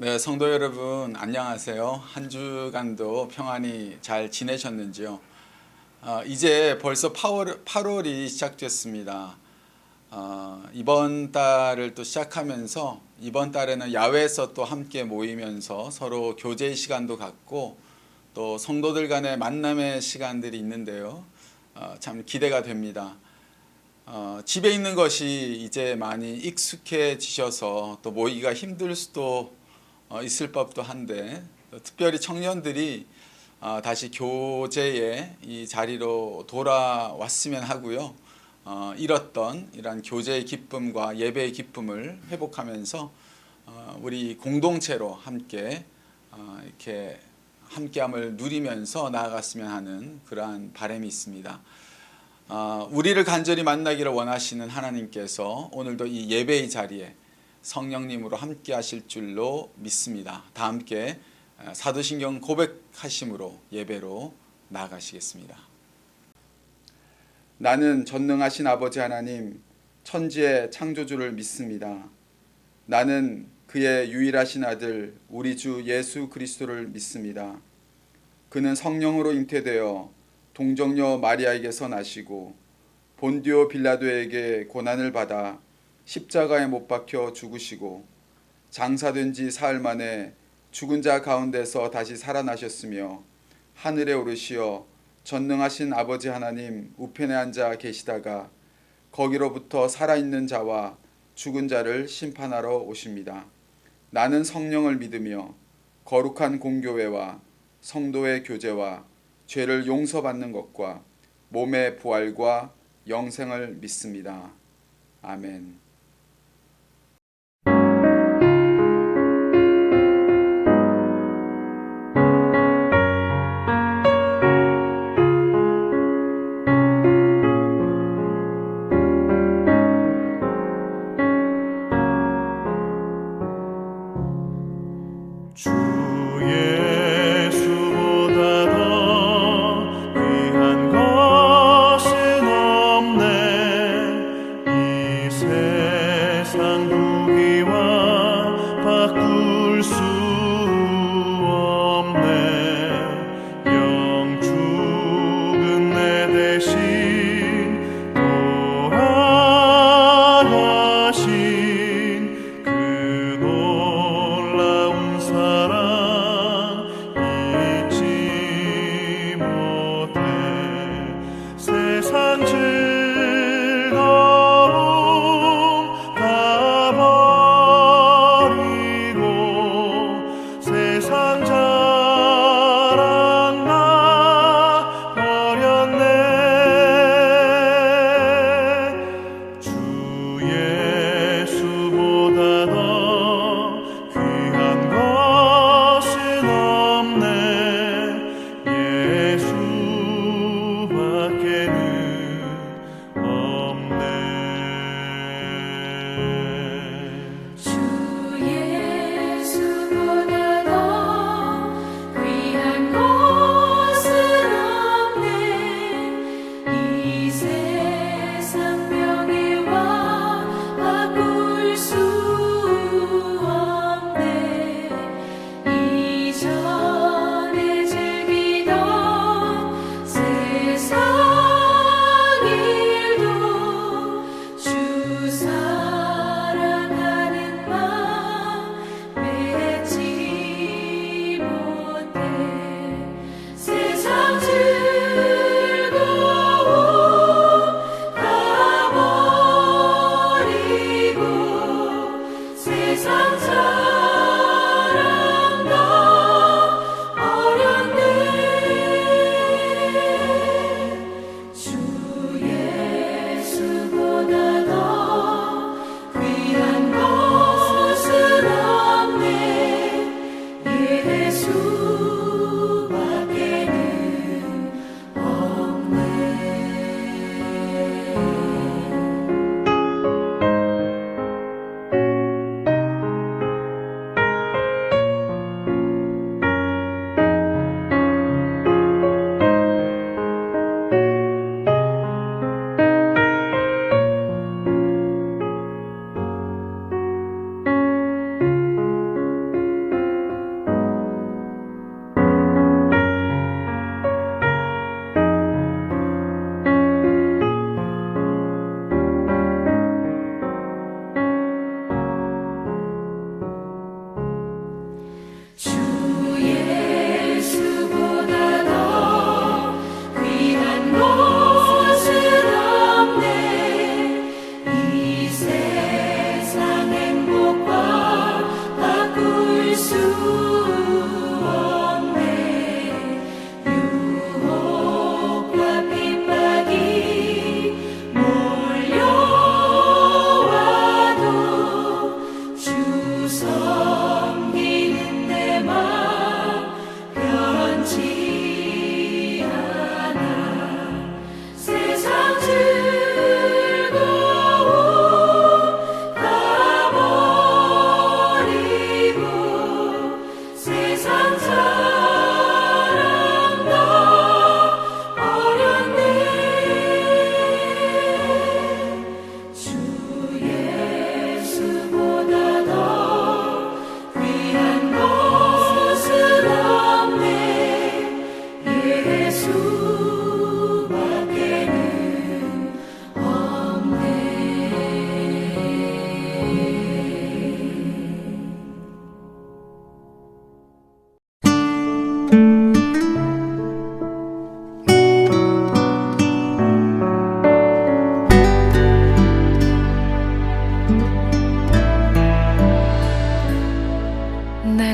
네, 성도 여러분 안녕하세요. 한 주간도 평안히 잘 지내셨는지요? 이제 벌써 8월이 시작됐습니다. 이번 달을 또 시작하면서 이번 달에는 야외에서 또 함께 모이면서 서로 교제 시간도 갖고 또 성도들 간의 만남의 시간들이 있는데요. 참 기대가 됩니다. 집에 있는 것이 이제 많이 익숙해지셔서 또 모이기가 힘들 수도 있을 법도 한데, 특별히 청년들이 다시 교제의 이 자리로 돌아왔으면 하고요. 잃었던 이런 교제의 기쁨과 예배의 기쁨을 회복하면서 우리 공동체로 함께 이렇게 함께함을 누리면서 나아갔으면 하는 그러한 바람이 있습니다. 우리를 간절히 만나기를 원하시는 하나님께서 오늘도 이 예배의 자리에 성령님으로 함께 하실 줄로 믿습니다. 다 함께 사도신경 고백하심으로 예배로 나아가시겠습니다. 나는 전능하신 아버지 하나님 천지의 창조주를 믿습니다. 나는 그의 유일하신 아들 우리 주 예수 그리스도를 믿습니다. 그는 성령으로 잉태되어 동정녀 마리아에게서 나시고 본디오 빌라도에게 고난을 받아 십자가에 못 박혀 죽으시고 장사된 지 사흘 만에 죽은 자 가운데서 다시 살아나셨으며 하늘에 오르시어 전능하신 아버지 하나님 우편에 앉아 계시다가 거기로부터 살아있는 자와 죽은 자를 심판하러 오십니다. 나는 성령을 믿으며 거룩한 공교회와 성도의 교제와 죄를 용서받는 것과 몸의 부활과 영생을 믿습니다. 아멘.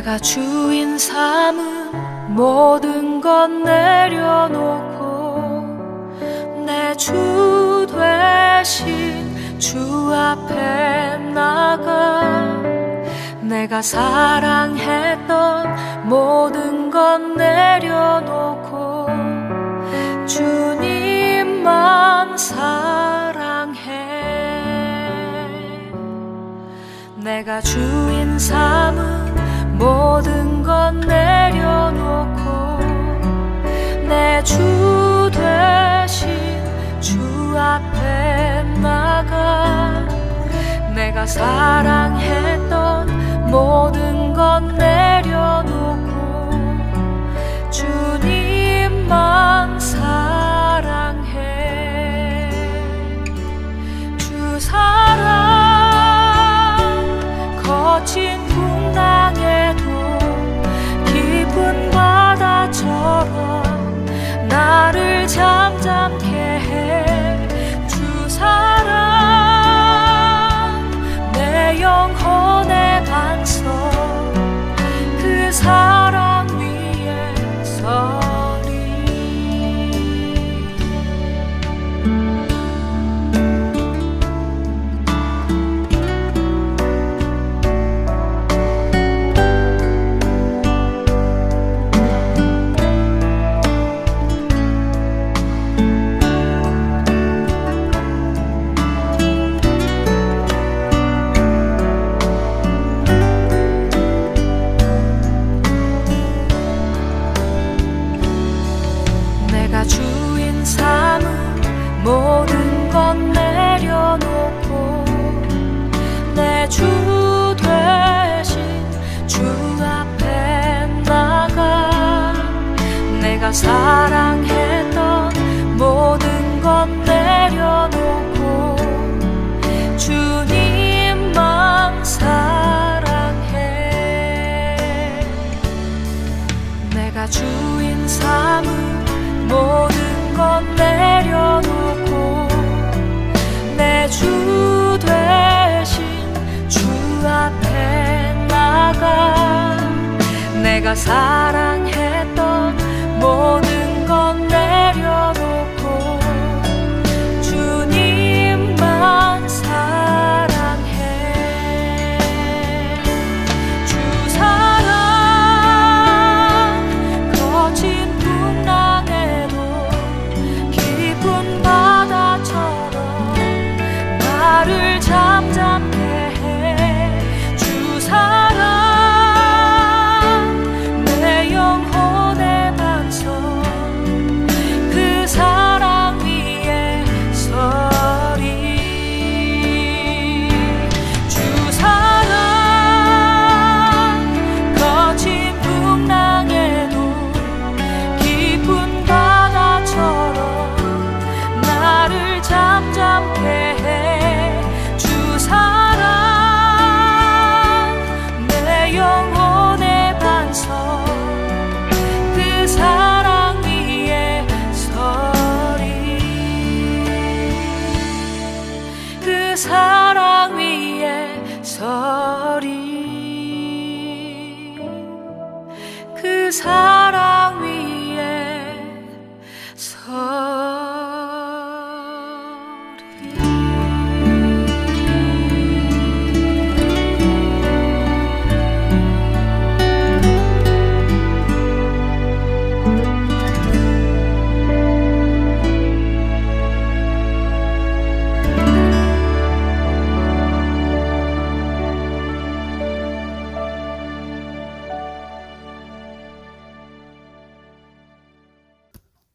내가 주인 삼은 모든 것 내려놓고 내 주 되신 주 앞에 나가 내가 사랑했던 모든 것 내려놓고 주님만 사랑해. 내가 주인 삼은 모든 것 내려놓고 내 주 되신 주 앞에 나가 내가 사랑했던 모든 것 내려놓고 주님만 사랑해. 주 사랑 거친 풍랑에도 깊은 바다처럼 나를 잠잠케 해. 주 사랑 내 영혼의 반석 그 사랑 위에 서리. 내가 주인 삼은 모든 것 내려놓고 내 주 되신 주 앞에 나가 내가 사랑했던 모든 것 내려놓고 주님만 사랑해. 내가 주인 삼은 모든 것 내려놓고 내 주 되신 주 앞에 나가 내가 사랑했던 모든 것 내려놓고 주님만 사랑해. 주 사랑 거친 풍랑에도 깊은 바다처럼 나를 잠잠케 해. 주 사랑 내 영혼의 반석 그 사랑 위에 서리. 주 사랑 거친 풍랑에도 깊은 바다처럼 나를 잠잠케 해. 주 사랑 내 영혼의 반석 그 사랑 위에 서리. 그 사랑 위에 서리. 그 사랑 위에 서리.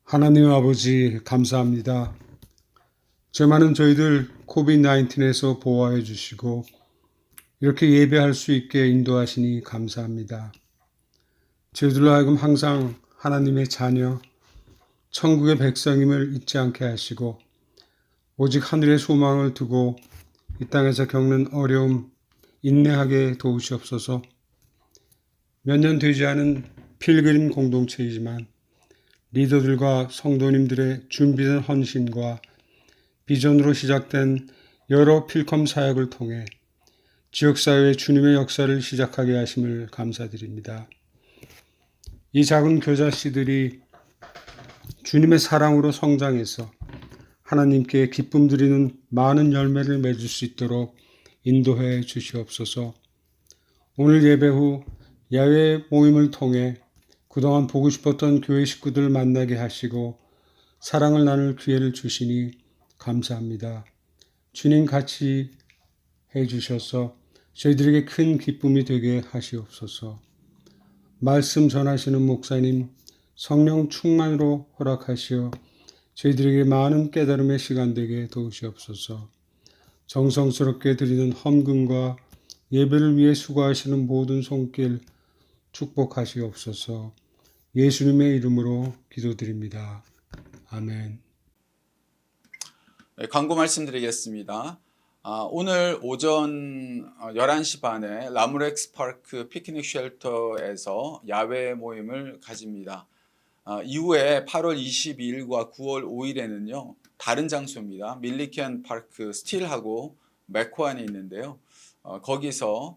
하나님 아버지 감사합니다. 저 많은 저희들 코비드-19에서 보호해 주시고 이렇게 예배할 수 있게 인도하시니 감사합니다. 저희들로 하여금 항상 하나님의 자녀, 천국의 백성임을 잊지 않게 하시고 오직 하늘의 소망을 두고 이 땅에서 겪는 어려움 인내하게 도우시옵소서. 몇 년 되지 않은 필그림 공동체이지만 리더들과 성도님들의 준비된 헌신과 비전으로 시작된 여러 필컴 사역을 통해 지역사회에 주님의 역사를 시작하게 하심을 감사드립니다. 이 작은 교자씨들이 주님의 사랑으로 성장해서 하나님께 기쁨 드리는 많은 열매를 맺을 수 있도록 인도해 주시옵소서. 오늘 예배 후 야외 모임을 통해 그동안 보고 싶었던 교회 식구들을 만나게 하시고 사랑을 나눌 기회를 주시니 감사합니다. 주님 같이 해주셔서 저희들에게 큰 기쁨이 되게 하시옵소서. 말씀 전하시는 목사님 성령 충만으로 허락하시어 저희들에게 많은 깨달음의 시간 되게 도우시옵소서. 정성스럽게 드리는 헌금과 예배를 위해 수고하시는 모든 손길 축복하시옵소서. 예수님의 이름으로 기도드립니다. 아멘. 네, 광고 말씀드리겠습니다. 오늘 오전 11시 반에 라무렉스 파크 피크닉 쉘터에서 야외 모임을 가집니다. 이후에 8월 22일과 9월 5일에는요 다른 장소입니다. 밀리켄 파크 스틸하고 맥코안에 있는데요. 거기서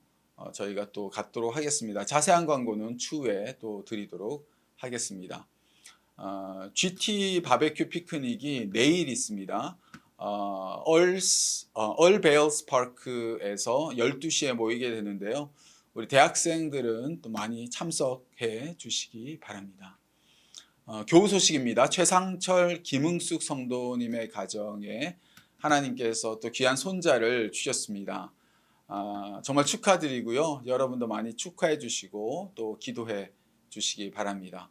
저희가 또 갖도록 하겠습니다. 자세한 광고는 추후에 또 드리도록 하겠습니다. GT 바베큐 피크닉이 내일 있습니다. 얼베일스 파크에서 12시에 모이게 되는데요. 우리 대학생들은 또 많이 참석해 주시기 바랍니다. 교우 소식입니다. 최상철 김흥숙 성도님의 가정에 하나님께서 또 귀한 손자를 주셨습니다. 정말 축하드리고요. 여러분도 많이 축하해 주시고 또 기도해 주시기 바랍니다.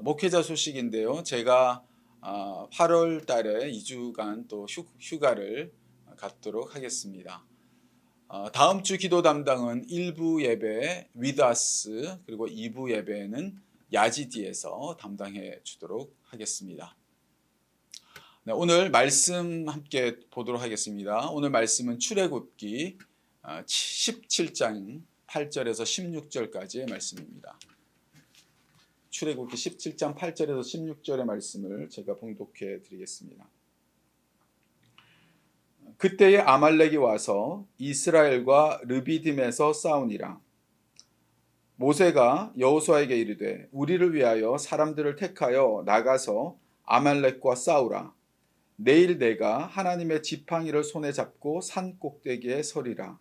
목회자 소식인데요. 제가 8월 달에 2주간 또 휴가를 갖도록 하겠습니다. 다음 주 기도 담당은 1부 예배 위다스 그리고 2부 예배는 야지디에서 담당해 주도록 하겠습니다. 네, 오늘 말씀 함께 보도록 하겠습니다. 오늘 말씀은 출애굽기 17장 8절에서 16절까지의 말씀입니다. 출애굽기 17장 8절에서 16절의 말씀을 제가 봉독해 드리겠습니다. 그때에 아말렉이 와서 이스라엘과 르비딤에서 싸우니라. 모세가 여호수아에게 이르되 우리를 위하여 사람들을 택하여 나가서 아말렉과 싸우라. 내일 내가 하나님의 지팡이를 손에 잡고 산 꼭대기에 서리라.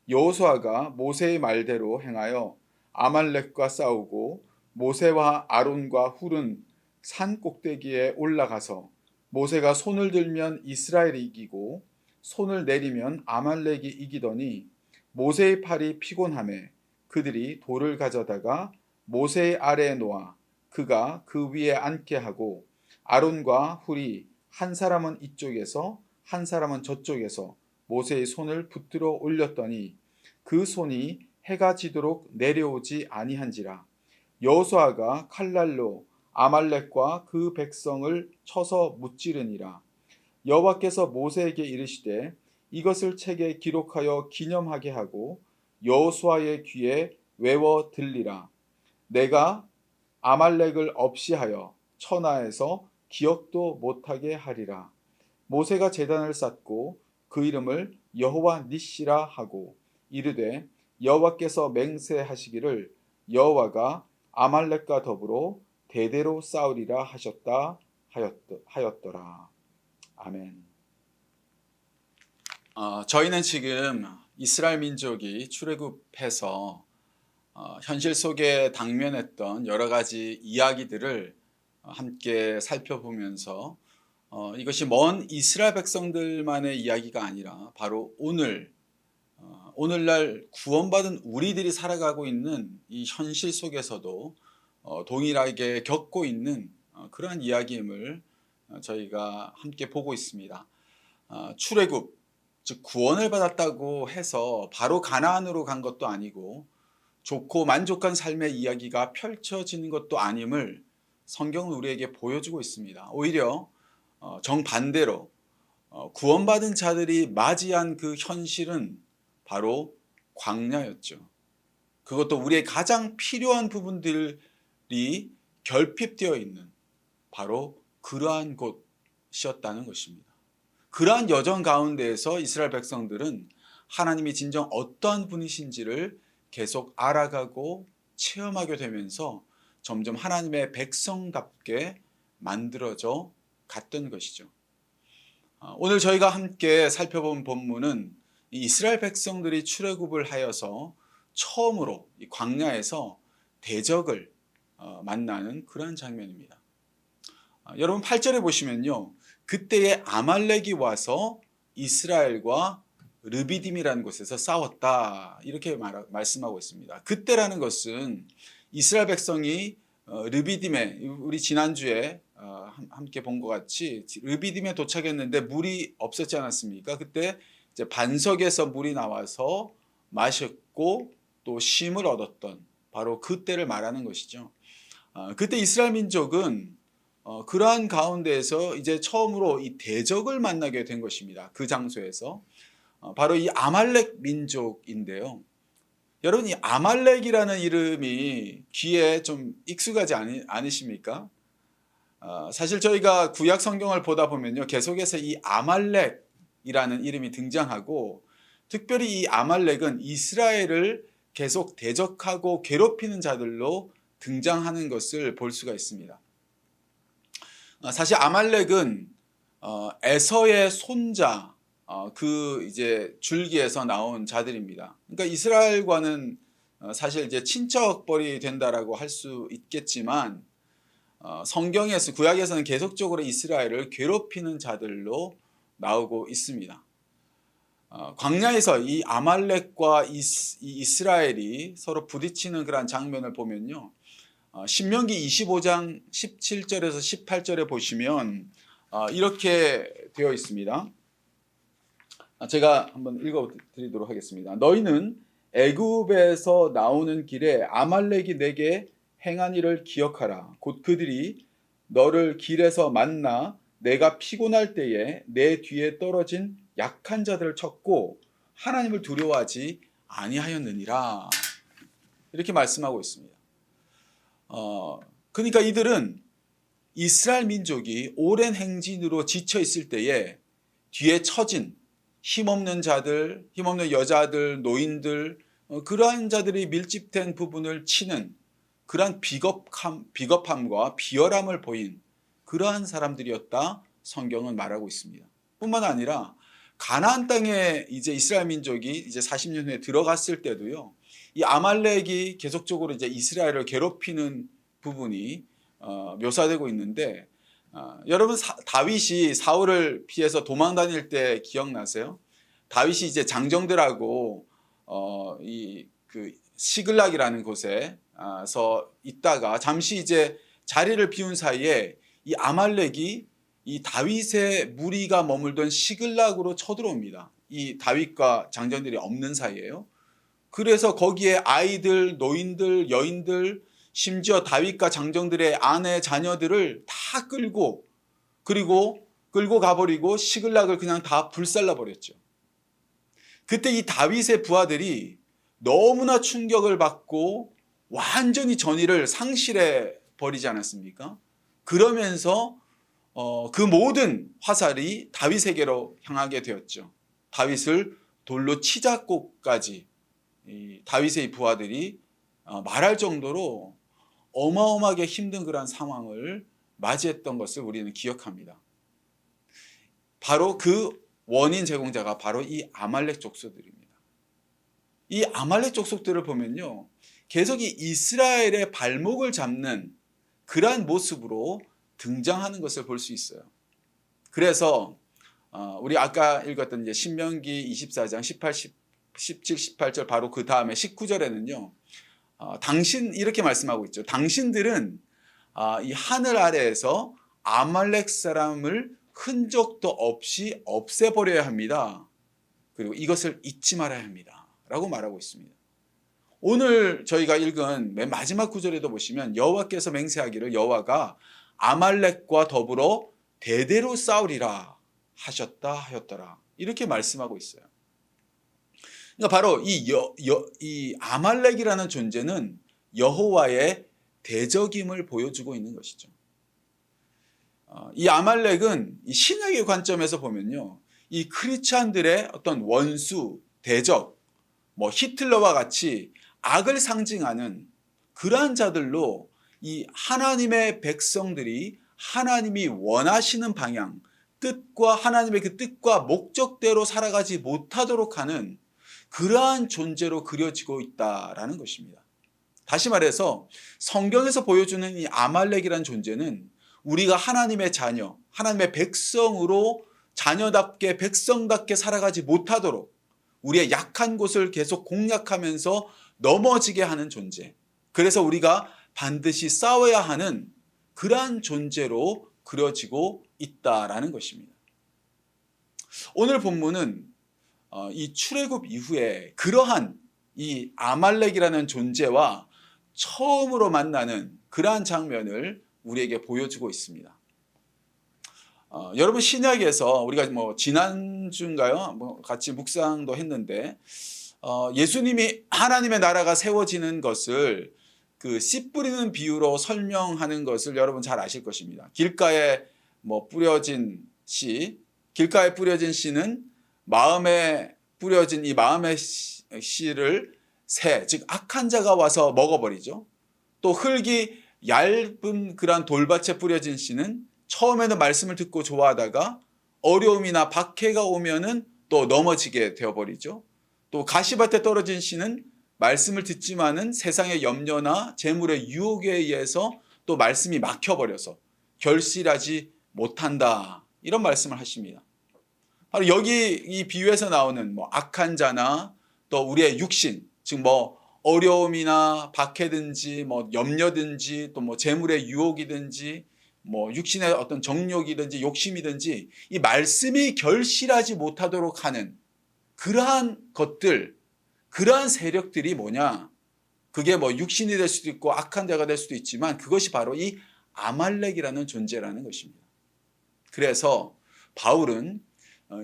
여호수아가 모세의 말대로 행하여 아말렉과 싸우고 모세와 아론과 훌은 산 꼭대기에 올라가서 모세가 손을 들면 이스라엘이 이기고 손을 내리면 아말렉이 이기더니 모세의 팔이 피곤하매 그들이 돌을 가져다가 모세의 아래에 놓아 그가 그 위에 앉게 하고 아론과 훌이 한 사람은 이쪽에서 한 사람은 저쪽에서 모세의 손을 붙들어 올렸더니 그 손이 해가 지도록 내려오지 아니한지라. 여호수아가 칼날로 아말렉과 그 백성을 쳐서 무찌르니라. 여호와께서 모세에게 이르시되 이것을 책에 기록하여 기념하게 하고 여호수아의 귀에 외워 들리라. 내가 아말렉을 없이하여 천하에서 기억도 못하게 하리라. 모세가 제단을 쌓고 그 이름을 여호와 니시라 하고 이르되 여호와께서 맹세하시기를 여호와가 아말렉과 더불어 대대로 싸우리라 하셨다 하였더라. 아멘. 저희는 지금 이스라엘 민족이 출애굽해서 현실 속에 당면했던 여러 가지 이야기들을 함께 살펴보면서 이것이 먼 이스라엘 백성들만의 이야기가 아니라 바로 오늘날 구원받은 우리들이 살아가고 있는 이 현실 속에서도 동일하게 겪고 있는 그러한 이야기임을 저희가 함께 보고 있습니다. 출애굽, 즉 구원을 받았다고 해서 바로 가나안으로 간 것도 아니고 좋고 만족한 삶의 이야기가 펼쳐지는 것도 아님을 성경은 우리에게 보여주고 있습니다. 오히려 정반대로 구원받은 자들이 맞이한 그 현실은 바로 광야였죠. 그것도 우리의 가장 필요한 부분들이 결핍되어 있는 바로 그러한 곳이었다는 것입니다. 그러한 여정 가운데에서 이스라엘 백성들은 하나님이 진정 어떠한 분이신지를 계속 알아가고 체험하게 되면서 점점 하나님의 백성답게 만들어져 갔던 것이죠. 오늘 저희가 함께 살펴본 본문은 이 이스라엘 백성들이 출애굽을 하여서 처음으로 이 광야에서 대적을 만나는 그러한 장면입니다. 여러분 8절에 보시면요, 그때에 아말렉이 와서 이스라엘과 르비딤이라는 곳에서 싸웠다, 이렇게 말씀하고 있습니다. 그때라는 것은 이스라엘 백성이 르비딤에, 우리 지난주에 함께 본 것 같이 르비딤에 도착했는데 물이 없었지 않았습니까? 그때 이제 반석에서 물이 나와서 마셨고 또 쉼을 얻었던 바로 그때를 말하는 것이죠. 그때 이스라엘 민족은 그러한 가운데에서 이제 처음으로 이 대적을 만나게 된 것입니다. 그 장소에서 바로 이 아말렉 민족인데요. 여러분, 이 아말렉이라는 이름이 귀에 좀 익숙하지 않으십니까? 사실 저희가 구약 성경을 보다 보면요, 계속해서 이 아말렉이라는 이름이 등장하고, 특별히 이 아말렉은 이스라엘을 계속 대적하고 괴롭히는 자들로 등장하는 것을 볼 수가 있습니다. 사실 아말렉은 에서의 손자, 그 이제 줄기에서 나온 자들입니다. 그러니까 이스라엘과는 사실 이제 친척벌이 된다라고 할 수 있겠지만, 성경에서, 구약에서는 계속적으로 이스라엘을 괴롭히는 자들로 나오고 있습니다. 광야에서 이 아말렉과 이스라엘이 서로 부딪히는 그런 장면을 보면요, 신명기 25장 17절에서 18절에 보시면 이렇게 되어 있습니다. 제가 한번 읽어드리도록 하겠습니다. 너희는 애굽에서 나오는 길에 아말렉이 내게 행한 일을 기억하라. 곧 그들이 너를 길에서 만나 내가 피곤할 때에 내 뒤에 떨어진 약한 자들을 쳤고 하나님을 두려워하지 아니하였느니라. 이렇게 말씀하고 있습니다. 그러니까 이들은 이스라엘 민족이 오랜 행진으로 지쳐 있을 때에 뒤에 처진 힘없는 자들, 힘없는 여자들, 노인들, 그러한 자들이 밀집된 부분을 치는 그러한 비겁함과 비열함을 보인 그러한 사람들이었다, 성경은 말하고 있습니다. 뿐만 아니라 가나안 땅에 이제 이스라엘 민족이 이제 40년 후에 들어갔을 때도요, 이 아말렉이 계속적으로 이제 이스라엘을 괴롭히는 부분이 묘사되고 있는데, 여러분 다윗이 사울을 피해서 도망 다닐 때 기억나세요? 다윗이 이제 장정들하고 그 시글락이라는 곳에서 있다가 잠시 이제 자리를 비운 사이에 이 아말렉이 이 다윗의 무리가 머물던 시글락으로 쳐들어옵니다. 이 다윗과 장정들이 없는 사이에요. 그래서 거기에 아이들, 노인들, 여인들, 심지어 다윗과 장정들의 아내, 자녀들을 다 끌고 가버리고 시글락을 그냥 다 불살라 버렸죠. 그때 이 다윗의 부하들이 너무나 충격을 받고 완전히 전의를 상실해 버리지 않았습니까? 그러면서 그 모든 화살이 다윗에게로 향하게 되었죠. 다윗을 돌로 치자고까지 다윗의 부하들이 말할 정도로 어마어마하게 힘든 그런 상황을 맞이했던 것을 우리는 기억합니다. 바로 그 원인 제공자가 바로 이 아말렉 족속들입니다. 이 아말렉 족속들을 보면요, 계속 이 이스라엘의 발목을 잡는 그러한 모습으로 등장하는 것을 볼 수 있어요. 그래서 우리 아까 읽었던 이제 신명기 24장 17, 18절 바로 그 다음에 19절에는요, 당신 이렇게 말씀하고 있죠. 당신들은 이 하늘 아래에서 아말렉 사람을 흔적도 없이 없애버려야 합니다. 그리고 이것을 잊지 말아야 합니다. 라고 말하고 있습니다. 오늘 저희가 읽은 맨 마지막 구절에도 보시면 여호와께서 맹세하기를 여호와가 아말렉과 더불어 대대로 싸우리라 하였더라. 이렇게 말씀하고 있어요. 그러니까 바로 이 아말렉이라는 존재는 여호와의 대적임을 보여주고 있는 것이죠. 이 아말렉은 이 신학의 관점에서 보면요, 이 크리스찬들의 어떤 원수, 대적, 뭐 히틀러와 같이 악을 상징하는 그러한 자들로 이 하나님의 백성들이 하나님이 원하시는 방향, 뜻과 하나님의 그 뜻과 목적대로 살아가지 못하도록 하는 그러한 존재로 그려지고 있다라는 것입니다. 다시 말해서 성경에서 보여주는 이 아말렉이라는 존재는 우리가 하나님의 자녀, 하나님의 백성으로 자녀답게 백성답게 살아가지 못하도록 우리의 약한 곳을 계속 공략하면서 넘어지게 하는 존재. 그래서 우리가 반드시 싸워야 하는 그러한 존재로 그려지고 있다라는 것입니다. 오늘 본문은 이 출애굽 이후에 그러한 이 아말렉이라는 존재와 처음으로 만나는 그러한 장면을 우리에게 보여주고 있습니다. 여러분 신약에서 우리가 뭐 지난주인가요? 뭐 같이 묵상도 했는데 예수님이 하나님의 나라가 세워지는 것을 그 씨 뿌리는 비유로 설명하는 것을 여러분 잘 아실 것입니다. 길가에 뭐 뿌려진 씨, 길가에 뿌려진 씨는 마음에 뿌려진 이 마음의 씨를 새, 즉 악한 자가 와서 먹어버리죠. 또 흙이 얇은 그런 돌밭에 뿌려진 씨는 처음에는 말씀을 듣고 좋아하다가 어려움이나 박해가 오면은 또 넘어지게 되어버리죠. 또 가시밭에 떨어진 씨는 말씀을 듣지만은 세상의 염려나 재물의 유혹에 의해서 또 말씀이 막혀버려서 결실하지 못한다. 이런 말씀을 하십니다. 바로 여기 이 비유에서 나오는 뭐 악한 자나 또 우리의 육신, 즉 뭐 어려움이나 박해든지 뭐 염려든지 또 뭐 재물의 유혹이든지 뭐 육신의 어떤 정욕이든지 욕심이든지 이 말씀이 결실하지 못하도록 하는 그러한 것들, 그러한 세력들이 뭐냐? 그게 뭐 육신이 될 수도 있고 악한 자가 될 수도 있지만 그것이 바로 이 아말렉이라는 존재라는 것입니다. 그래서 바울은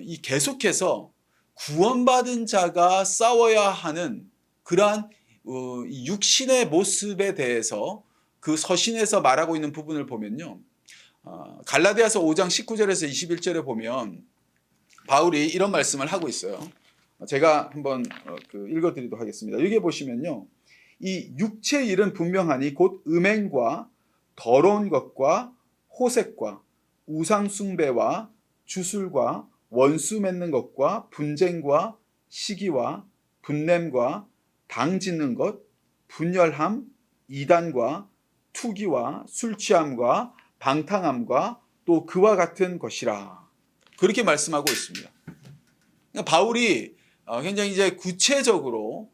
이 계속해서 구원받은 자가 싸워야 하는 그러한 육신의 모습에 대해서 그 서신에서 말하고 있는 부분을 보면요. 갈라디아서 5장 19절에서 21절에 보면 바울이 이런 말씀을 하고 있어요. 제가 한번 읽어드리도록 하겠습니다. 여기 보시면요. 이 육체의 일은 분명하니 곧 음행과 더러운 것과 호색과 우상숭배와 주술과 원수 맺는 것과 분쟁과 시기와 분냄과 당짓는 것, 분열함, 이단과 투기와 술취함과 방탕함과 또 그와 같은 것이라. 그렇게 말씀하고 있습니다. 그러니까 바울이 굉장히 이제 구체적으로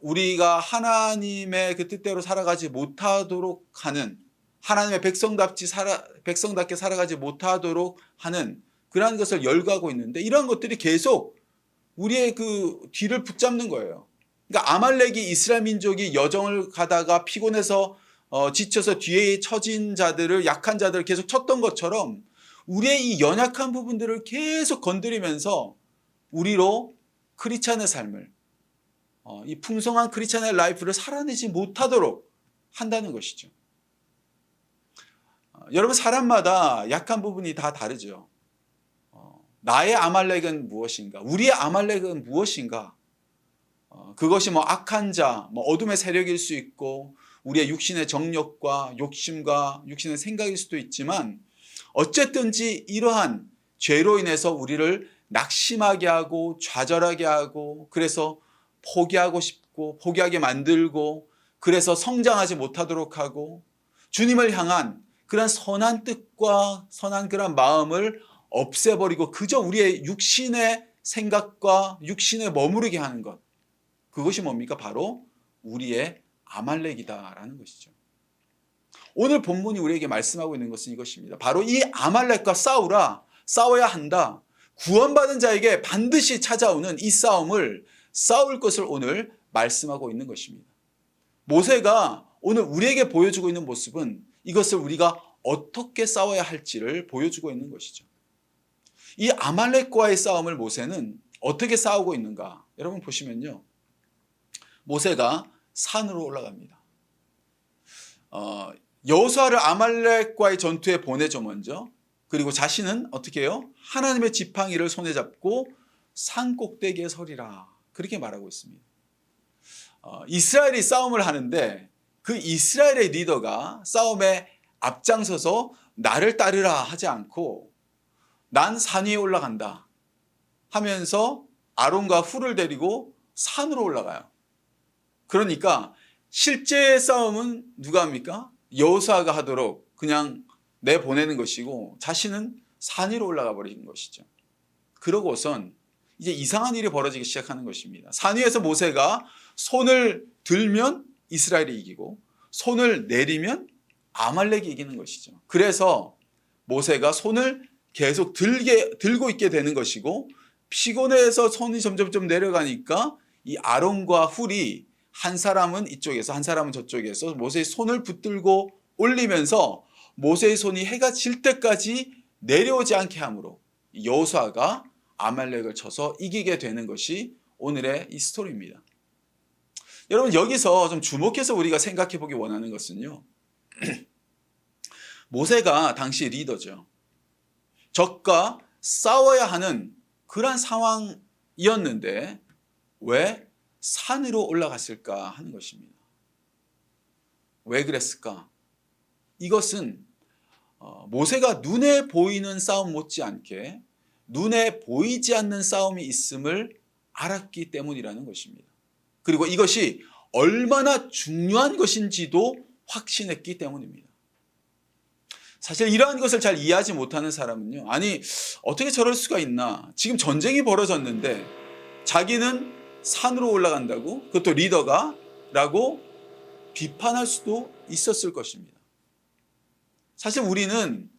우리가 하나님의 그 뜻대로 살아가지 못하도록 하는 하나님의 백성답게 살아가지 못하도록 하는 그러한 것을 열거하고 있는데 이러한 것들이 계속 우리의 그 뒤를 붙잡는 거예요. 그러니까 아말렉이 이스라엘 민족이 여정을 가다가 피곤해서 지쳐서 뒤에 처진 자들을 약한 자들을 계속 쳤던 것처럼 우리의 이 연약한 부분들을 계속 건드리면서 우리로 크리스찬의 삶을 이 풍성한 크리스찬의 라이프를 살아내지 못하도록 한다는 것이죠. 여러분 사람마다 약한 부분이 다 다르죠. 나의 아말렉은 무엇인가? 우리의 아말렉은 무엇인가? 그것이 뭐 악한 자, 뭐 어둠의 세력일 수 있고 우리의 육신의 정욕과 욕심과 육신의 생각일 수도 있지만 어쨌든지 이러한 죄로 인해서 우리를 낙심하게 하고 좌절하게 하고 그래서 포기하고 싶고 포기하게 만들고 그래서 성장하지 못하도록 하고 주님을 향한 그런 선한 뜻과 선한 그런 마음을 없애버리고 그저 우리의 육신의 생각과 육신에 머무르게 하는 것, 그것이 뭡니까? 바로 우리의 아말렉이다라는 것이죠. 오늘 본문이 우리에게 말씀하고 있는 것은 이것입니다. 바로 이 아말렉과 싸워야 한다. 구원받은 자에게 반드시 찾아오는 이 싸움을 싸울 것을 오늘 말씀하고 있는 것입니다. 모세가 오늘 우리에게 보여주고 있는 모습은 이것을 우리가 어떻게 싸워야 할지를 보여주고 있는 것이죠. 이 아말렉과의 싸움을 모세는 어떻게 싸우고 있는가? 여러분 보시면요. 모세가 산으로 올라갑니다. 여호수아를 아말렉과의 전투에 보내죠 먼저. 그리고 자신은 어떻게 해요? 하나님의 지팡이를 손에 잡고 산 꼭대기에 서리라. 그렇게 말하고 있습니다. 이스라엘이 싸움을 하는데 그 이스라엘의 리더가 싸움에 앞장서서 나를 따르라 하지 않고 난 산 위에 올라간다 하면서 아론과 훌을 데리고 산으로 올라가요. 그러니까 실제 싸움은 누가 합니까? 여호수아가 하도록 그냥 내보내는 것이고 자신은 산 위로 올라가 버리는 것이죠. 그러고선 이제 이상한 일이 벌어지기 시작하는 것입니다. 산 위에서 모세가 손을 들면 이스라엘이 이기고 손을 내리면 아말렉이 이기는 것이죠. 그래서 모세가 손을 계속 들고 있게 되는 것이고 피곤해서 손이 점점 내려가니까 이 아론과 훌이 한 사람은 이쪽에서 한 사람은 저쪽에서 모세의 손을 붙들고 올리면서 모세의 손이 해가 질 때까지 내려오지 않게 함으로 여호수아가 아말렉을 쳐서 이기게 되는 것이 오늘의 이 스토리입니다. 여러분 여기서 좀 주목해서 우리가 생각해 보기 원하는 것은요. 모세가 당시 리더죠. 적과 싸워야 하는 그러한 상황이었는데 왜 산으로 올라갔을까 하는 것입니다. 왜 그랬을까? 이것은 모세가 눈에 보이는 싸움 못지않게 눈에 보이지 않는 싸움이 있음을 알았기 때문이라는 것입니다. 그리고 이것이 얼마나 중요한 것인지도 확신했기 때문입니다. 사실 이러한 것을 잘 이해하지 못하는 사람은요, 아니 어떻게 저럴 수가 있나, 지금 전쟁이 벌어졌는데 자기는 산으로 올라간다고, 그것도 리더가 라고 비판할 수도 있었을 것입니다. 사실 우리는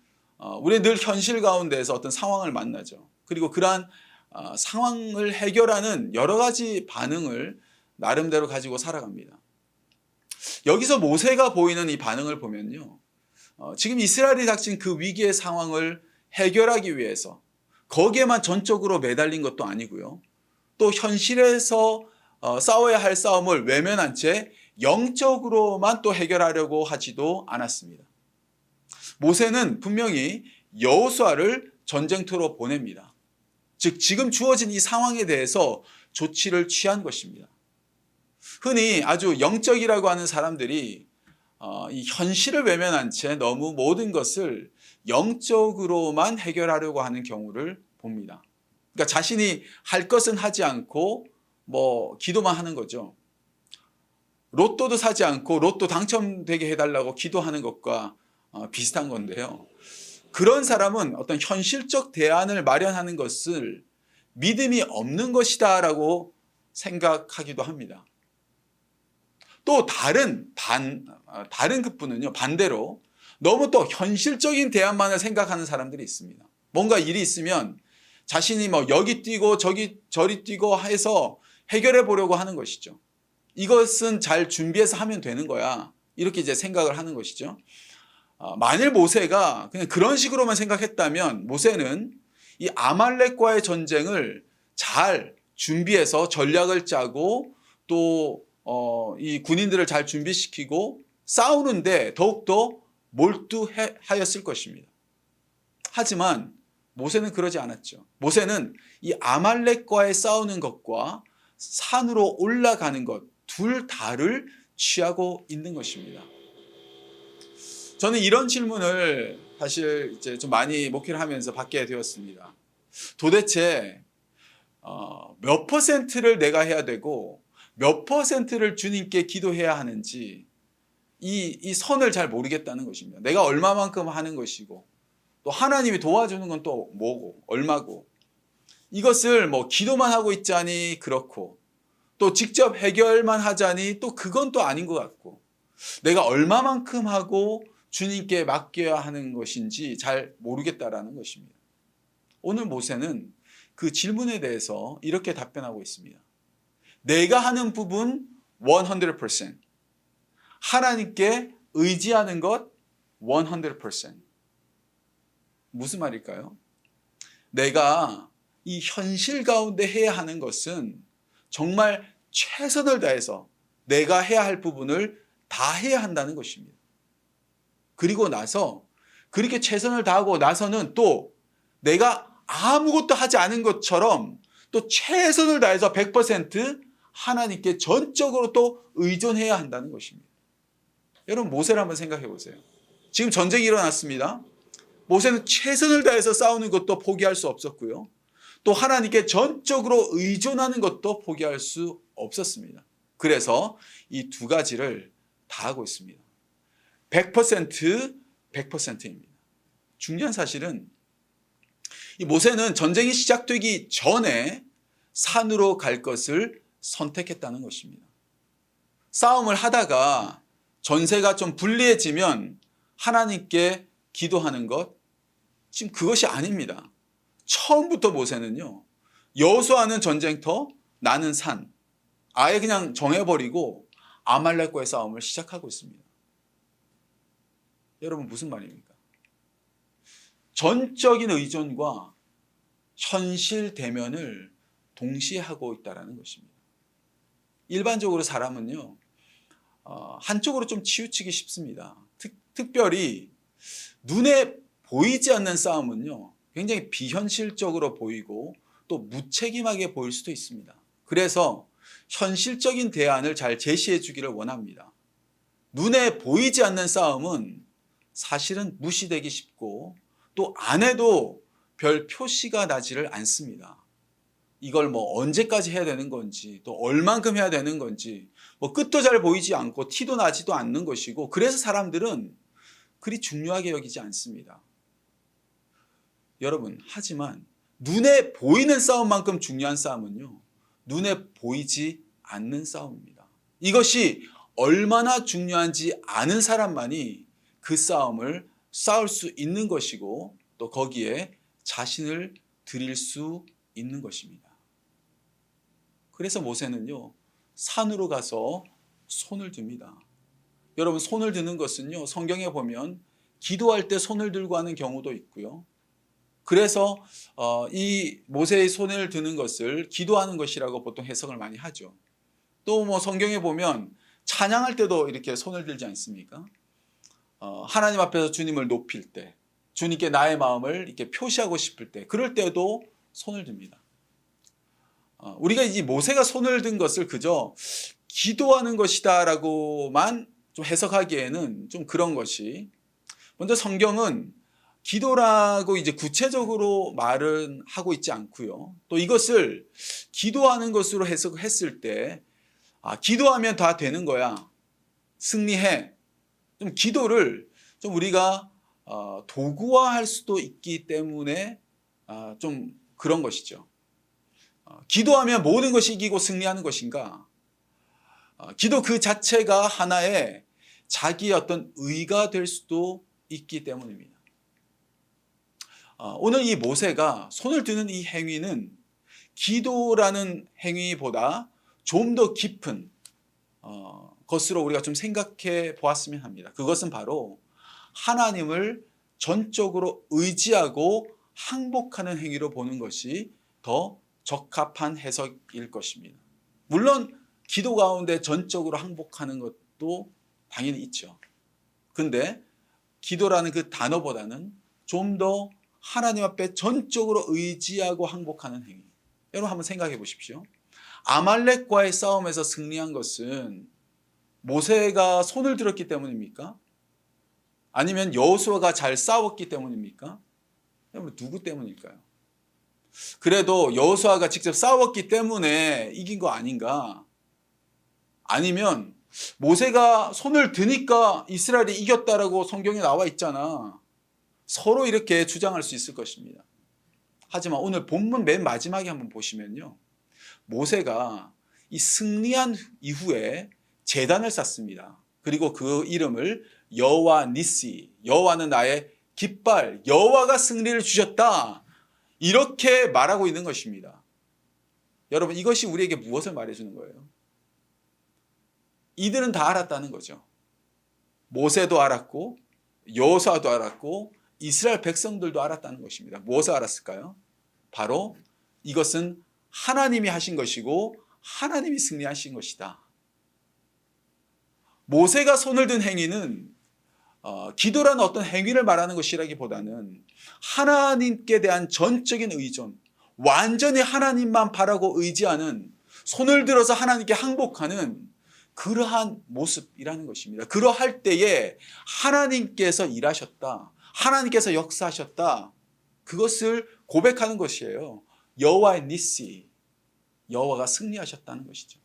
늘 현실 가운데에서 어떤 상황을 만나죠. 그리고 그러한 상황을 해결하는 여러 가지 반응을 나름대로 가지고 살아갑니다. 여기서 모세가 보이는 이 반응을 보면요, 지금 이스라엘이 닥친 그 위기의 상황을 해결하기 위해서 거기에만 전적으로 매달린 것도 아니고요, 또 현실에서 싸워야 할 싸움을 외면한 채 영적으로만 또 해결하려고 하지도 않았습니다. 모세는 분명히 여호수아를 전쟁터로 보냅니다. 즉 지금 주어진 이 상황에 대해서 조치를 취한 것입니다. 흔히 아주 영적이라고 하는 사람들이 이 현실을 외면한 채 너무 모든 것을 영적으로만 해결하려고 하는 경우를 봅니다. 그러니까 자신이 할 것은 하지 않고 기도만 하는 거죠. 로또도 사지 않고 로또 당첨되게 해달라고 기도하는 것과 비슷한 건데요. 그런 사람은 어떤 현실적 대안을 마련하는 것을 믿음이 없는 것이다라고 생각하기도 합니다. 또 다른 그분은요, 반대로 너무 또 현실적인 대안만을 생각하는 사람들이 있습니다. 뭔가 일이 있으면 자신이 여기 뛰고 저리 뛰고 해서 해결해 보려고 하는 것이죠. 이것은 잘 준비해서 하면 되는 거야, 이렇게 이제 생각을 하는 것이죠. 만일 모세가 그냥 그런 식으로만 생각했다면 모세는 이 아말렉과의 전쟁을 잘 준비해서 전략을 짜고 또 이 군인들을 잘 준비시키고 싸우는데 더욱더 몰두하였을 것입니다. 하지만 모세는 그러지 않았죠. 모세는 이 아말렉과의 싸우는 것과 산으로 올라가는 것 둘 다를 취하고 있는 것입니다. 저는 이런 질문을 사실 이제 좀 많이 목회를 하면서 받게 되었습니다. 도대체 몇 퍼센트를 내가 해야 되고 몇 퍼센트를 주님께 기도해야 하는지 이 선을 잘 모르겠다는 것입니다. 내가 얼마만큼 하는 것이고 또 하나님이 도와주는 건 또 뭐고 얼마고, 이것을 기도만 하고 있자니 그렇고 또 직접 해결만 하자니 또 그건 또 아닌 것 같고, 내가 얼마만큼 하고 주님께 맡겨야 하는 것인지 잘 모르겠다라는 것입니다. 오늘 모세는 그 질문에 대해서 이렇게 답변하고 있습니다. 내가 하는 부분 100%, 하나님께 의지하는 것 100%. 무슨 말일까요? 내가 이 현실 가운데 해야 하는 것은 정말 최선을 다해서 내가 해야 할 부분을 다 해야 한다는 것입니다. 그리고 나서 그렇게 최선을 다하고 나서는 또 내가 아무것도 하지 않은 것처럼 또 최선을 다해서 100% 하나님께 전적으로 또 의존해야 한다는 것입니다. 여러분 모세를 한번 생각해 보세요. 지금 전쟁이 일어났습니다. 모세는 최선을 다해서 싸우는 것도 포기할 수 없었고요. 또 하나님께 전적으로 의존하는 것도 포기할 수 없었습니다. 그래서 이 두 가지를 다 하고 있습니다. 100%, 100%입니다. 중요한 사실은 이 모세는 전쟁이 시작되기 전에 산으로 갈 것을 선택했다는 것입니다. 싸움을 하다가 전세가 좀 불리해지면 하나님께 기도하는 것, 지금 그것이 아닙니다. 처음부터 모세는요, 여호수아는 전쟁터, 나는 산, 아예 그냥 정해버리고 아말렉과의 싸움을 시작하고 있습니다. 여러분 무슨 말입니까? 전적인 의존과 현실 대면을 동시에 하고 있다는 것입니다. 일반적으로 사람은요, 한쪽으로 좀 치우치기 쉽습니다. 특별히 눈에 보이지 않는 싸움은요, 굉장히 비현실적으로 보이고 또 무책임하게 보일 수도 있습니다. 그래서 현실적인 대안을 잘 제시해 주기를 원합니다. 눈에 보이지 않는 싸움은 사실은 무시되기 쉽고 또 안 해도 별 표시가 나지를 않습니다. 이걸 뭐 언제까지 해야 되는 건지 또 얼만큼 해야 되는 건지 뭐 끝도 잘 보이지 않고 티도 나지도 않는 것이고, 그래서 사람들은 그리 중요하게 여기지 않습니다. 여러분, 하지만 눈에 보이는 싸움만큼 중요한 싸움은요, 눈에 보이지 않는 싸움입니다. 이것이 얼마나 중요한지 아는 사람만이 그 싸움을 싸울 수 있는 것이고 또 거기에 자신을 드릴 수 있는 것입니다. 그래서 모세는요, 산으로 가서 손을 듭니다. 여러분, 손을 드는 것은요, 성경에 보면 기도할 때 손을 들고 하는 경우도 있고요. 그래서 이 모세의 손을 드는 것을 기도하는 것이라고 보통 해석을 많이 하죠. 또 뭐 성경에 보면 찬양할 때도 이렇게 손을 들지 않습니까? 하나님 앞에서 주님을 높일 때, 주님께 나의 마음을 이렇게 표시하고 싶을 때, 그럴 때도 손을 듭니다. 우리가 이 모세가 손을 든 것을 그저 기도하는 것이다라고만 좀 해석하기에는 좀 그런 것이, 먼저 성경은 기도라고 이제 구체적으로 말은 하고 있지 않고요. 또 이것을 기도하는 것으로 해석했을 때, 기도하면 다 되는 거야, 승리해. 좀 기도를 좀 우리가 도구화할 수도 있기 때문에 좀 그런 것이죠. 기도하면 모든 것이 이기고 승리하는 것인가? 기도 그 자체가 하나의 자기의 어떤 의가 될 수도 있기 때문입니다. 오늘 이 모세가 손을 드는 이 행위는 기도라는 행위보다 좀 더 깊은 것으로 우리가 좀 생각해 보았으면 합니다. 그것은 바로 하나님을 전적으로 의지하고 항복하는 행위로 보는 것이 더 적합한 해석일 것입니다. 물론 기도 가운데 전적으로 항복하는 것도 당연히 있죠. 근데 기도라는 그 단어보다는 좀 더 하나님 앞에 전적으로 의지하고 항복하는 행위. 여러분 한번 생각해 보십시오. 아말렉과의 싸움에서 승리한 것은 모세가 손을 들었기 때문입니까? 아니면 여호수아가 잘 싸웠기 때문입니까? 여러분 누구 때문일까요? 그래도 여호수아가 직접 싸웠기 때문에 이긴 거 아닌가? 아니면 모세가 손을 드니까 이스라엘이 이겼다라고 성경에 나와 있잖아. 서로 이렇게 주장할 수 있을 것입니다. 하지만 오늘 본문 맨 마지막에 한번 보시면요, 모세가 이 승리한 이후에 제단을 쌓습니다. 그리고 그 이름을 여호와 니시, 여호와는 나의 깃발, 여호와가 승리를 주셨다, 이렇게 말하고 있는 것입니다. 여러분, 이것이 우리에게 무엇을 말해주는 거예요? 이들은 다 알았다는 거죠. 모세도 알았고 여호수아도 알았고 이스라엘 백성들도 알았다는 것입니다. 무엇을 알았을까요? 바로 이것은 하나님이 하신 것이고 하나님이 승리하신 것이다. 모세가 손을 든 행위는 기도라는 어떤 행위를 말하는 것이라기보다는 하나님께 대한 전적인 의존, 완전히 하나님만 바라고 의지하는, 손을 들어서 하나님께 항복하는 그러한 모습이라는 것입니다. 그러할 때에 하나님께서 일하셨다, 하나님께서 역사하셨다, 그것을 고백하는 것이에요. 여호와의 니시, 여호와가 승리하셨다는 것이죠.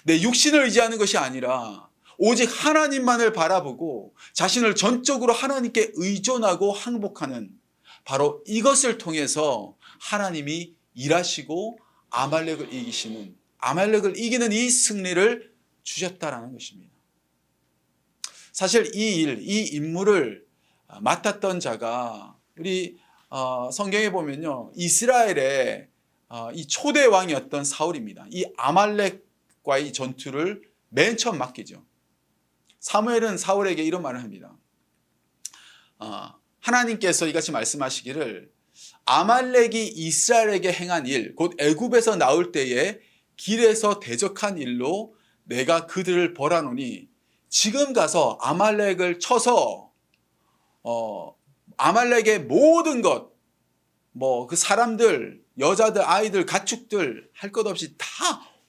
내 육신을 의지하는 것이 아니라 오직 하나님만을 바라보고 자신을 전적으로 하나님께 의존하고 항복하는, 바로 이것을 통해서 하나님이 일하시고 아말렉을 이기시는, 아말렉을 이기는 이 승리를 주셨다라는 것입니다. 사실 이 임무를 맡았던 자가 우리 성경에 보면요, 이스라엘의 이 초대 왕이었던 사울입니다. 이 아말렉과의 전투를 맨 처음 맡기죠. 사무엘은 사울에게 이런 말을 합니다. 하나님께서 이같이 말씀하시기를, 아말렉이 이스라엘에게 행한 일, 곧 애굽에서 나올 때에 길에서 대적한 일로 내가 그들을 벌하노니 지금 가서 아말렉을 쳐서 아말렉의 모든 것, 뭐 그 사람들, 여자들, 아이들, 가축들 할 것 없이 다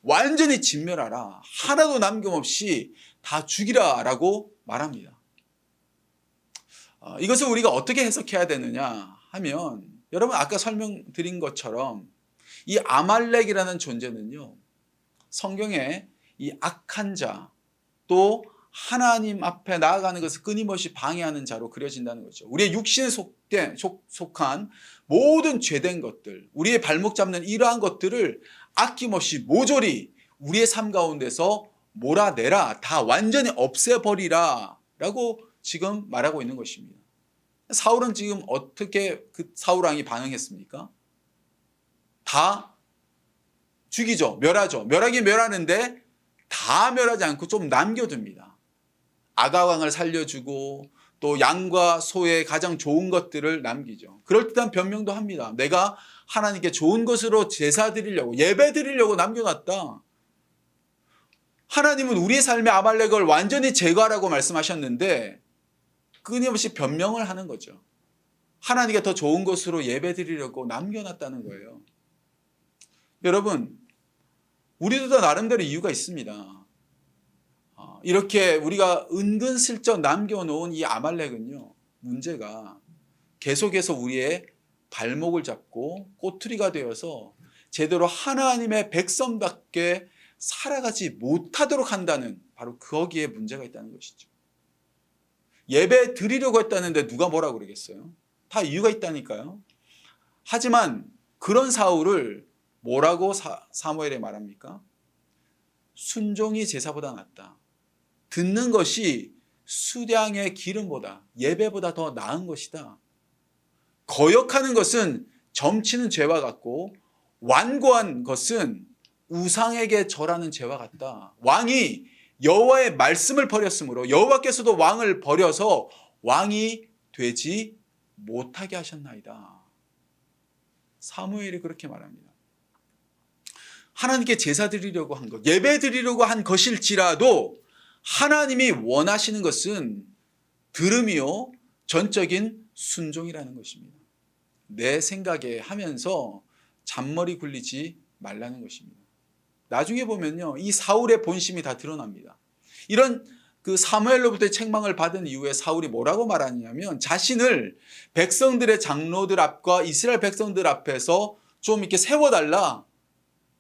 완전히 진멸하라, 하나도 남김없이 다 죽이라 라고 말합니다. 이것을 우리가 어떻게 해석해야 되느냐 하면, 여러분 아까 설명드린 것처럼 이 아말렉이라는 존재는요, 성경에 이 악한 자, 또 하나님 앞에 나아가는 것을 끊임없이 방해하는 자로 그려진다는 거죠. 우리의 육신에 속한 모든 죄된 것들, 우리의 발목 잡는 이러한 것들을 아낌없이 모조리 우리의 삶 가운데서 몰아내라, 다 완전히 없애버리라 라고 지금 말하고 있는 것입니다. 사울은 지금 어떻게 그 사울왕이 반응했습니까? 다 죽이죠. 멸하죠. 멸하긴 멸하는데 다 멸하지 않고 좀 남겨둡니다. 아가왕을 살려주고 또 양과 소의 가장 좋은 것들을 남기죠. 그럴듯한 변명도 합니다. 내가 하나님께 좋은 것으로 제사 드리려고, 예배 드리려고 남겨놨다. 하나님은 우리의 삶의 아말렉을 완전히 제거하라고 말씀하셨는데 끊임없이 변명을 하는 거죠. 하나님께 더 좋은 것으로 예배 드리려고 남겨놨다는 거예요. 여러분, 우리도 다 나름대로 이유가 있습니다. 이렇게 우리가 은근슬쩍 남겨놓은 이 아말렉은요, 문제가 계속해서 우리의 발목을 잡고 꼬투리가 되어서 제대로 하나님의 백성답게 살아가지 못하도록 한다는, 바로 거기에 문제가 있다는 것이죠. 예배 드리려고 했다는데 누가 뭐라고 그러겠어요? 다 이유가 있다니까요. 하지만 그런 사울을 뭐라고 사무엘에 말합니까? 순종이 제사보다 낫다. 듣는 것이 수량의 기름보다, 예배보다 더 나은 것이다. 거역하는 것은 점치는 죄와 같고 완고한 것은 우상에게 절하는 죄와 같다. 왕이 여호와의 말씀을 버렸으므로 여호와께서도 왕을 버려서 왕이 되지 못하게 하셨나이다. 사무엘이 그렇게 말합니다. 하나님께 제사 드리려고 한 것, 예배 드리려고 한 것일지라도 하나님이 원하시는 것은 들음이요 전적인 순종이라는 것입니다. 내 생각에 하면서 잔머리 굴리지 말라는 것입니다. 나중에 보면요, 이 사울의 본심이 다 드러납니다. 이런 그 사무엘로부터의 책망을 받은 이후에 사울이 뭐라고 말하냐면, 자신을 백성들의 장로들 앞과 이스라엘 백성들 앞에서 좀 이렇게 세워달라,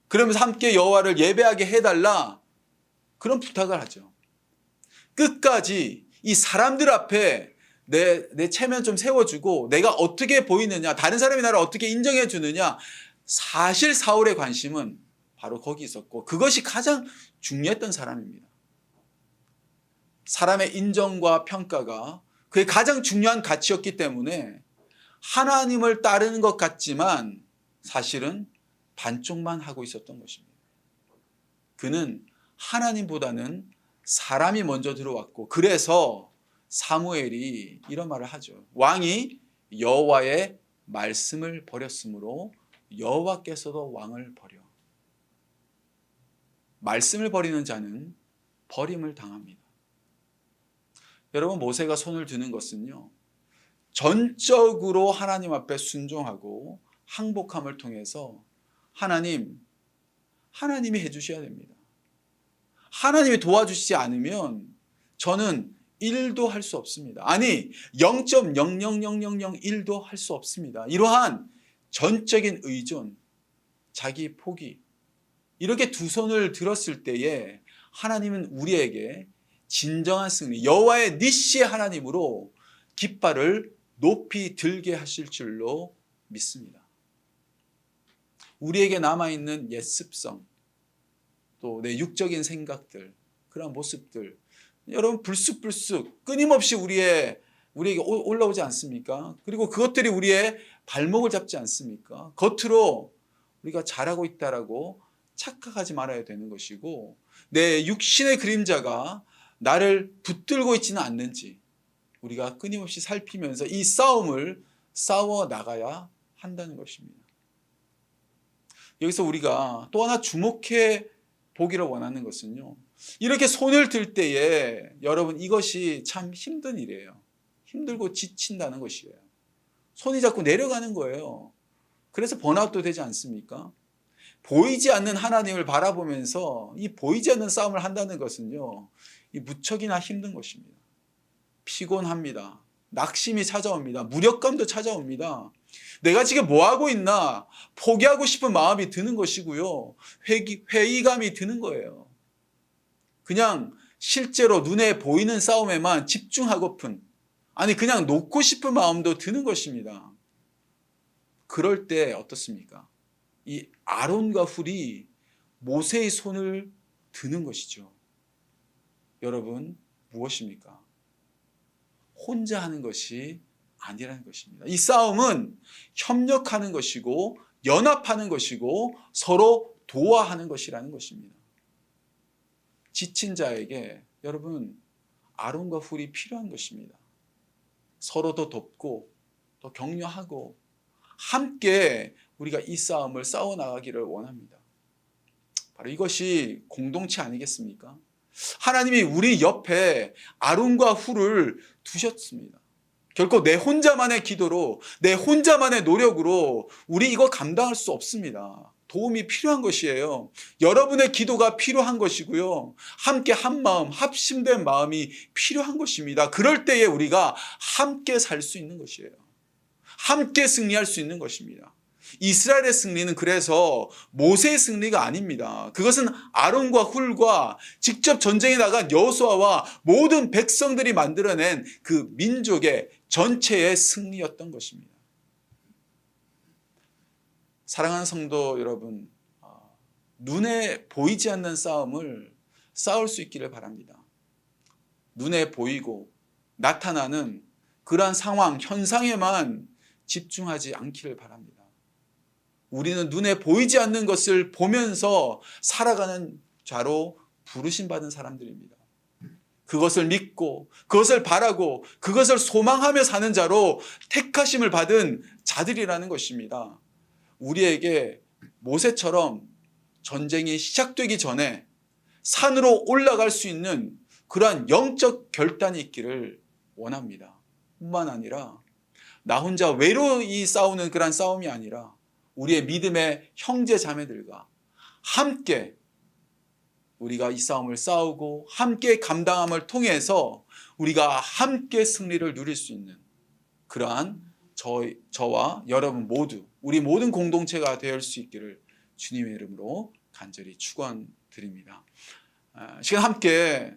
그러면서 함께 여호와를 예배하게 해달라, 그런 부탁을 하죠. 끝까지 이 사람들 앞에 내 체면 좀 세워주고 내가 어떻게 보이느냐, 다른 사람이 나를 어떻게 인정해 주느냐, 사실 사울의 관심은 바로 거기 있었고 그것이 가장 중요했던 사람입니다. 사람의 인정과 평가가 그의 가장 중요한 가치였기 때문에 하나님을 따르는 것 같지만 사실은 반쪽만 하고 있었던 것입니다. 그는 하나님보다는 사람이 먼저 들어왔고, 그래서 사무엘이 이런 말을 하죠. 왕이 여호와의 말씀을 버렸으므로 여호와께서도 왕을 버려. 말씀을 버리는 자는 버림을 당합니다. 여러분, 모세가 손을 드는 것은요, 전적으로 하나님 앞에 순종하고 항복함을 통해서 하나님이 해주셔야 됩니다. 하나님이 도와주시지 않으면 저는 1도 할 수 없습니다. 아니 0.00001도 할 수 없습니다. 이러한 전적인 의존, 자기 포기, 이렇게 두 손을 들었을 때에 하나님은 우리에게 진정한 승리, 여호와의 니시의 하나님으로 깃발을 높이 들게 하실 줄로 믿습니다. 우리에게 남아있는 옛 습성, 또 내 육적인 생각들, 그런 모습들, 여러분 불쑥불쑥 끊임없이 우리에게 올라오지 않습니까? 그리고 그것들이 우리의 발목을 잡지 않습니까? 겉으로 우리가 잘하고 있다라고 착각하지 말아야 되는 것이고, 내 육신의 그림자가 나를 붙들고 있지는 않는지 우리가 끊임없이 살피면서 이 싸움을 싸워 나가야 한다는 것입니다. 여기서 우리가 또 하나 주목해 보기를 원하는 것은요, 이렇게 손을 들 때에 여러분 이것이 참 힘든 일이에요. 힘들고 지친다는 것이에요. 손이 자꾸 내려가는 거예요. 그래서 번아웃도 되지 않습니까? 보이지 않는 하나님을 바라보면서 이 보이지 않는 싸움을 한다는 것은요, 이 무척이나 힘든 것입니다. 피곤합니다. 낙심이 찾아옵니다. 무력감도 찾아옵니다. 내가 지금 뭐 하고 있나 포기하고 싶은 마음이 드는 것이고요, 회의감이 드는 거예요. 그냥 실제로 눈에 보이는 싸움에만 집중하고픈, 아니 그냥 놓고 싶은 마음도 드는 것입니다. 그럴 때 어떻습니까? 이 아론과 훌이 모세의 손을 드는 것이죠. 여러분 무엇입니까? 혼자 하는 것이 아니라는 것입니다. 이 싸움은 협력하는 것이고 연합하는 것이고 서로 도와하는 것이라는 것입니다. 지친 자에게 여러분 아론과 훌이 필요한 것입니다. 서로 더 돕고 더 격려하고 함께 우리가 이 싸움을 싸워 나가기를 원합니다. 바로 이것이 공동체 아니겠습니까? 하나님이 우리 옆에 아론과 훌을 두셨습니다. 결코 내 혼자만의 기도로, 내 혼자만의 노력으로 우리 이거 감당할 수 없습니다. 도움이 필요한 것이에요. 여러분의 기도가 필요한 것이고요, 함께 한 마음, 합심된 마음이 필요한 것입니다. 그럴 때에 우리가 함께 살 수 있는 것이에요. 함께 승리할 수 있는 것입니다. 이스라엘의 승리는 그래서 모세의 승리가 아닙니다. 그것은 아론과 훌과 직접 전쟁에 나간 여호수아와 모든 백성들이 만들어낸 그 민족의 전체의 승리였던 것입니다. 사랑하는 성도 여러분, 눈에 보이지 않는 싸움을 싸울 수 있기를 바랍니다. 눈에 보이고 나타나는 그러한 상황, 현상에만 집중하지 않기를 바랍니다. 우리는 눈에 보이지 않는 것을 보면서 살아가는 자로 부르심받은 사람들입니다. 그것을 믿고 그것을 바라고 그것을 소망하며 사는 자로 택하심을 받은 자들이라는 것입니다. 우리에게 모세처럼 전쟁이 시작되기 전에 산으로 올라갈 수 있는 그러한 영적 결단이 있기를 원합니다. 뿐만 아니라 나 혼자 외로이 싸우는 그런 싸움이 아니라 우리의 믿음의 형제 자매들과 함께 우리가 이 싸움을 싸우고 함께 감당함을 통해서 우리가 함께 승리를 누릴 수 있는 그러한 저와 여러분 모두, 우리 모든 공동체가 될 수 있기를 주님의 이름으로 간절히 축원드립니다. 시간 함께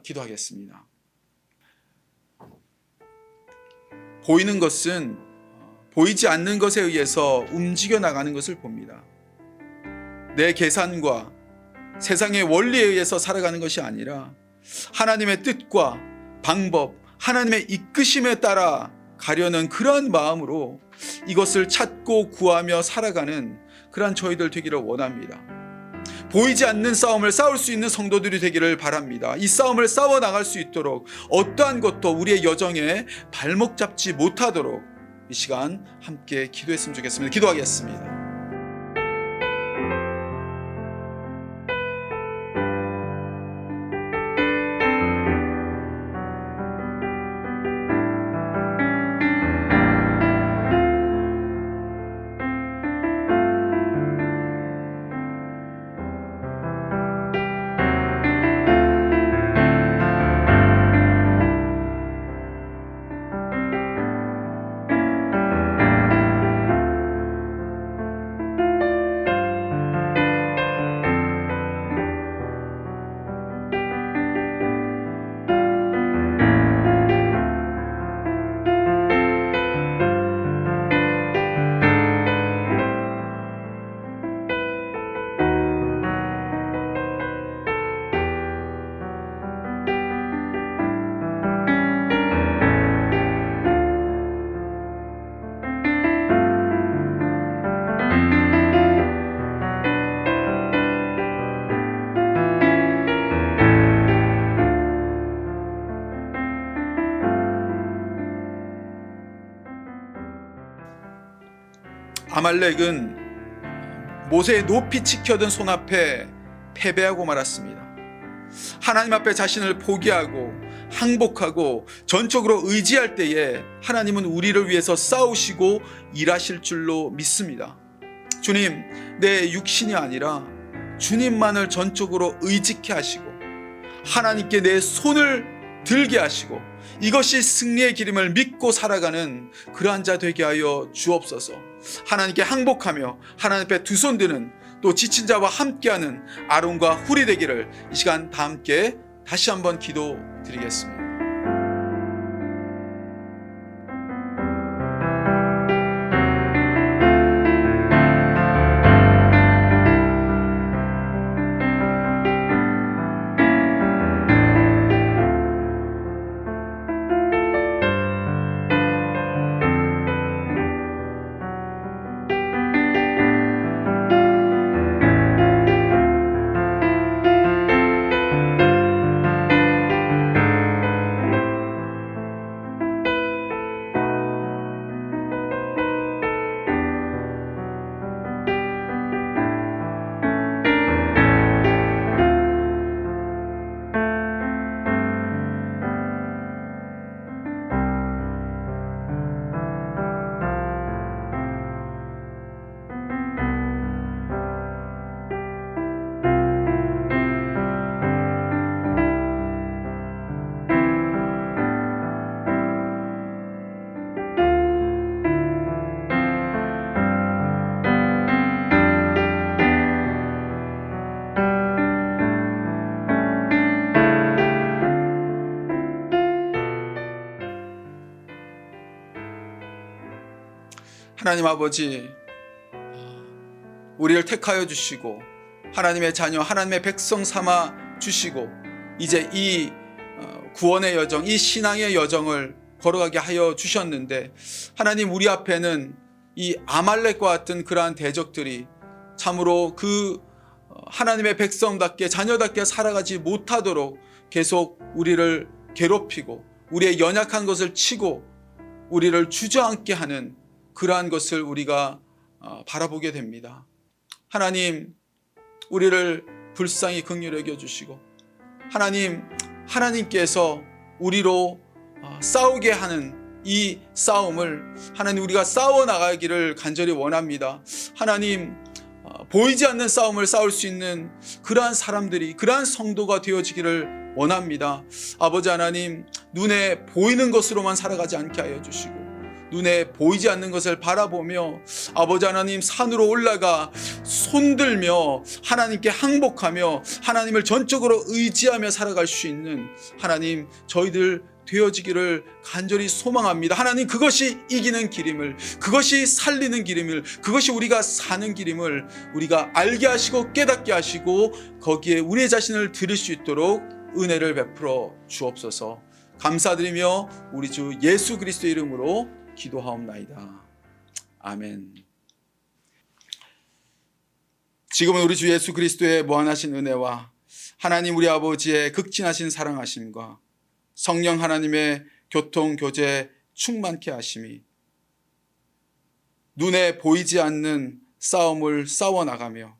기도하겠습니다. 보이는 것은 보이지 않는 것에 의해서 움직여 나가는 것을 봅니다. 내 계산과 세상의 원리에 의해서 살아가는 것이 아니라 하나님의 뜻과 방법, 하나님의 이끄심에 따라 가려는 그러한 마음으로 이것을 찾고 구하며 살아가는 그러한 저희들 되기를 원합니다. 보이지 않는 싸움을 싸울 수 있는 성도들이 되기를 바랍니다. 이 싸움을 싸워 나갈 수 있도록 어떠한 것도 우리의 여정에 발목 잡지 못하도록 이 시간 함께 기도했으면 좋겠습니다. 기도하겠습니다. 아말렉은 모세의 높이 지켜든 손 앞에 패배하고 말았습니다. 하나님 앞에 자신을 포기하고 항복하고 전적으로 의지할 때에 하나님은 우리를 위해서 싸우시고 일하실 줄로 믿습니다. 주님, 내 육신이 아니라 주님만을 전적으로 의지케 하시고 하나님께 내 손을 들게 하시고 이것이 승리의 길임을 믿고 살아가는 그러한 자 되게 하여 주옵소서. 하나님께 항복하며 하나님 앞에 두 손 드는 또 지친 자와 함께하는 아론과 훌이 되기를 이 시간 다 함께 다시 한번 기도드리겠습니다. 하나님 아버지, 우리를 택하여 주시고 하나님의 자녀, 하나님의 백성 삼아 주시고 이제 이 구원의 여정, 이 신앙의 여정을 걸어가게 하여 주셨는데 하나님, 우리 앞에는 이 아말렉과 같은 그러한 대적들이 참으로 그 하나님의 백성답게 자녀답게 살아가지 못하도록 계속 우리를 괴롭히고 우리의 연약한 것을 치고 우리를 주저앉게 하는 그러한 것을 우리가 바라보게 됩니다. 하나님, 우리를 불쌍히 긍휼히 여겨주시고 하나님께서 우리로 싸우게 하는 이 싸움을 하나님, 우리가 싸워나가기를 간절히 원합니다. 하나님, 보이지 않는 싸움을 싸울 수 있는 그러한 사람들이, 그러한 성도가 되어지기를 원합니다. 아버지 하나님, 눈에 보이는 것으로만 살아가지 않게 하여 주시고 눈에 보이지 않는 것을 바라보며 아버지 하나님, 산으로 올라가 손들며 하나님께 항복하며 하나님을 전적으로 의지하며 살아갈 수 있는 하나님, 저희들 되어지기를 간절히 소망합니다. 하나님, 그것이 이기는 길임을, 그것이 살리는 길임을, 그것이 우리가 사는 길임을 우리가 알게 하시고 깨닫게 하시고 거기에 우리의 자신을 드릴 수 있도록 은혜를 베풀어 주옵소서. 감사드리며 우리 주 예수 그리스도의 이름으로 기도하옵나이다. 아멘. 지금은 우리 주 예수 그리스도의 무한하신 은혜와 하나님 우리 아버지의 극진하신 사랑하심과 성령 하나님의 교통 교제 충만케 하심이 눈에 보이지 않는 싸움을 싸워나가며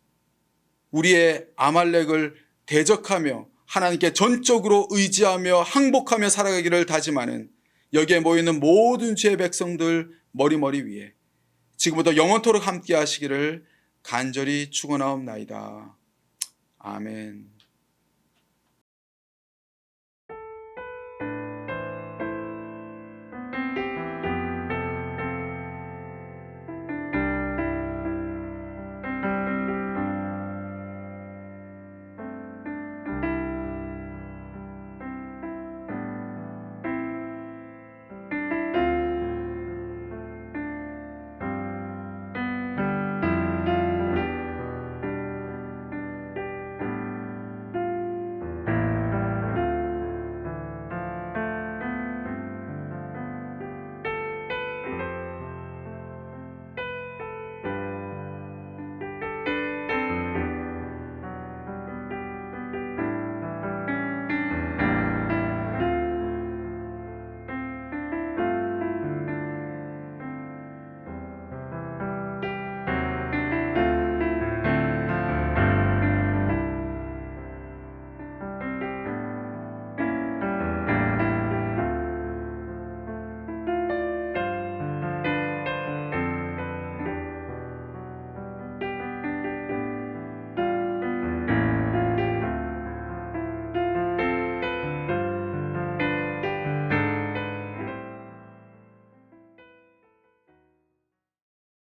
우리의 아말렉을 대적하며 하나님께 전적으로 의지하며 항복하며 살아가기를 다짐하는 여기에 모이는 모든 주의 백성들 머리머리 위에 지금부터 영원토록 함께 하시기를 간절히 축원하옵나이다. 아멘.